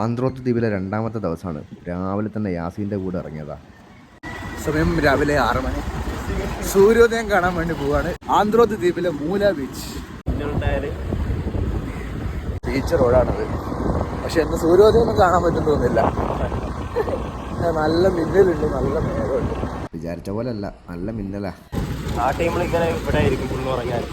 ആന്ത്രോത്ത് ദ്വീപിലെ രണ്ടാമത്തെ ദിവസമാണ്. രാവിലെ തന്നെ യാസീൻ്റെ കൂടെ ഇറങ്ങിയതാ. സമയം രാവിലെ 6 മണി. സൂര്യോദയം കാണാൻ വേണ്ടി പോവാണ്. ആന്ത്രോത്ത് ദ്വീപിലെ മൂല ബീച്ച്. ബീച്ച് റോഡാണത്. പക്ഷെ ഇന്ന് സൂര്യോദയം ഒന്നും കാണാൻ പറ്റുമെന്ന് തോന്നുന്നില്ല. നല്ല മിന്നലുണ്ട്, നല്ല മേഘമുണ്ട്. വിചാരിച്ച പോലെ അല്ല, നല്ല മിന്നലാ. ആ ടൈമിൽ ഇങ്ങനെ ഇവിടെ ആയിരിക്കും ഫുള്ള് ഉറങ്ങാൻ.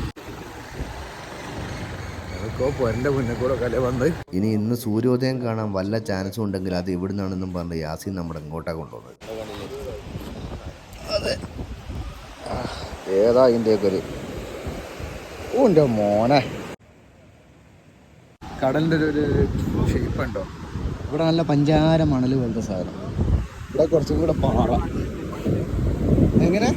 പൊരന്റെ മുന്നേ കൂടെ കല വന്ന് ഇനി ഇന്ന് സൂര്യോദയം കാണാൻ വല്ല ചാൻസും ഉണ്ടെങ്കിൽ അത് ഇവിടുന്നാണെന്നും പറഞ്ഞ് യാസീൻ നമ്മുടെ ഇങ്ങോട്ടാണ് കൊണ്ടുവന്നത്. അതെ, ഏതാ ഇതിൻ്റെയൊക്കെ ഒരു ഓൻ്റെ മോനെ. കടലിൻ്റെ ഒരു ഷേപ്പ് ഉണ്ടോ? ഇവിടെ നല്ല പഞ്ചാര മണൽ പോലത്തെ സാധനം. ഇവിടെ കുറച്ചും കൂടെ പാറ. എങ്ങനെ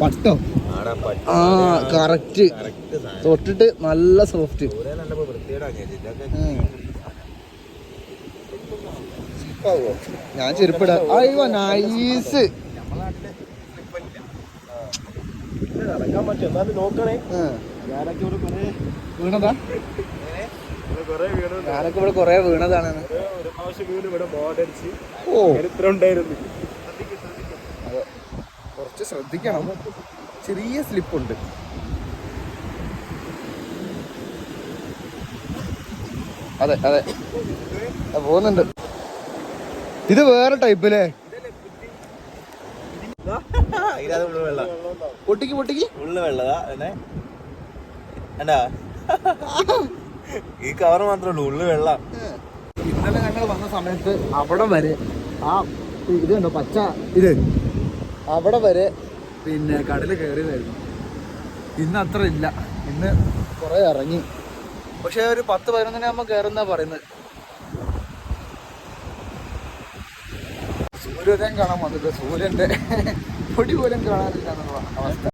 പട്ടോ? ആ കറക്റ്റ്, തൊട്ടിട്ട് നല്ല സോഫ്റ്റ്. ഞാൻ ചെരുപ്പിടാ. അയ്യോ നൈസ്. വീണതാ? ഞാനൊക്കെ ഇവിടെ കൊറേ വീണതാണ്. ഓ കുറച്ച് ശ്രദ്ധിക്കണം, ചെറിയ സ്ലിപ്പുണ്ട്. അതെ അതെ പോകുന്നുണ്ട്. ഇത് വേറെ ടൈപ്പ് അല്ലേ? പൊട്ടിക്ക് പൊട്ടിക്ക് ഉള്ളു വെള്ളതാ. ഈ കവർ മാത്രമേ ഉള്ളൂ, ഉള്ളു വെള്ളം. ഇന്നലെ ഞങ്ങൾ വന്ന സമയത്ത് അവിടെ വരെ ആ ഇത് കണ്ടോ പച്ച ഇത്, അവിടെ വരെ പിന്നെ കടല് കയറിയതായിരുന്നു. ഇന്ന് അത്ര ഇല്ല, ഇന്ന് കുറെ ഇറങ്ങി. പക്ഷെ ഒരു 10-11 ആകുമ്പോൾ കയറുന്നാ പറയുന്നത്. സൂര്യോദയം കാണാൻ വന്നിട്ട് സൂര്യന്റെ പൊടി പോലും കാണാനില്ല എന്നുള്ള അവസ്ഥ.